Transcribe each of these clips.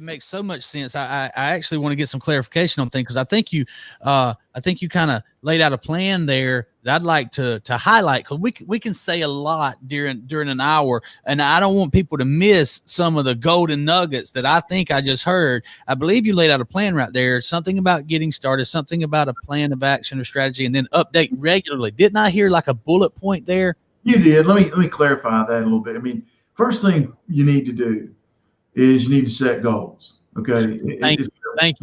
it makes so much sense. I actually want to get some clarification on things because I think you kind of laid out a plan there that I'd like to highlight because we can say a lot during an hour, and I don't want people to miss some of the golden nuggets that I think I just heard. I believe you laid out a plan right there. Something about getting started, something about a plan of action or strategy, and then update regularly. Didn't I hear like a bullet point there? You did. Let me clarify that a little bit. I mean, first thing you need to do is you need to set goals. Okay. Thank you. I'm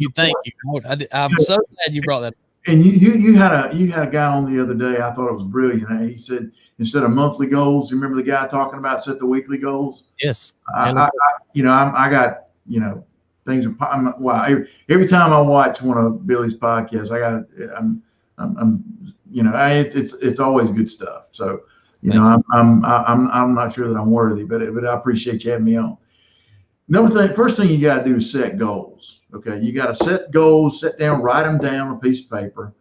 so glad you brought that. And you had a guy on the other day. I thought it was brilliant. He said instead of monthly goals, you remember the guy talking about set the weekly goals. Yes. I got things are. Wow. Every time I watch one of Billy's podcasts, it's always good stuff. So I'm not sure that I'm worthy, but I appreciate you having me on. First thing you got to do is set goals. Okay, you got to set goals, sit down, write them down on a piece of paper.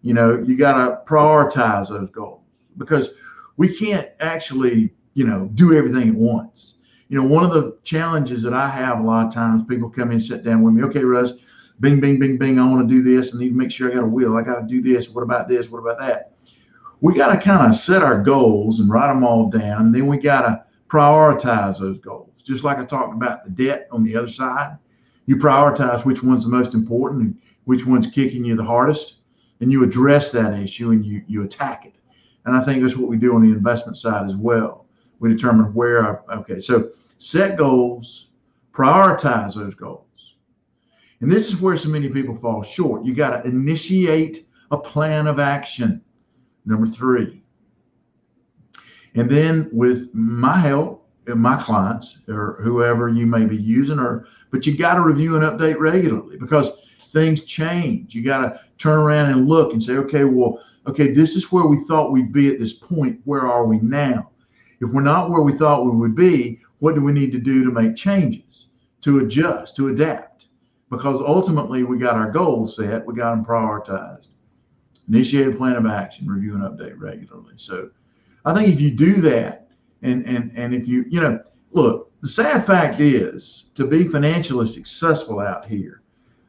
You got to prioritize those goals because we can't actually, do everything at once. One of the challenges that I have a lot of times, people come in and sit down with me. Okay, Russ, bing, bing, bing, bing. I want to do this. I need to make sure I got a wheel. I got to do this. What about this? What about that? We got to kind of set our goals and write them all down. And then we got to prioritize those goals. Just like I talked about the debt on the other side, you prioritize which one's the most important and which one's kicking you the hardest, and you address that issue and you attack it. And I think that's what we do on the investment side as well. We determine so set goals, prioritize those goals. And this is where so many people fall short. You got to initiate a plan of action. Number 3. And then with my help, my clients or whoever you may be using, but you got to review and update regularly because things change. You got to turn around and look and say, okay, this is where we thought we'd be at this point. Where are we now? If we're not where we thought we would be, what do we need to do to make changes, to adjust, to adapt? Because ultimately we got our goals set, we got them prioritized. Initiate a plan of action, review and update regularly. So I think if you do that, and if you look, the sad fact is to be financially successful out here,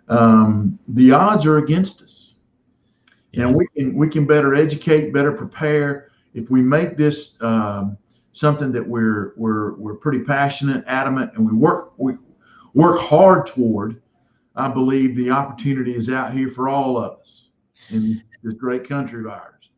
the odds are against us. Yeah. And we can better educate, better prepare if we make this something that we're pretty passionate, adamant, and we work hard toward. I believe the opportunity is out here for all of us in this great country of ours.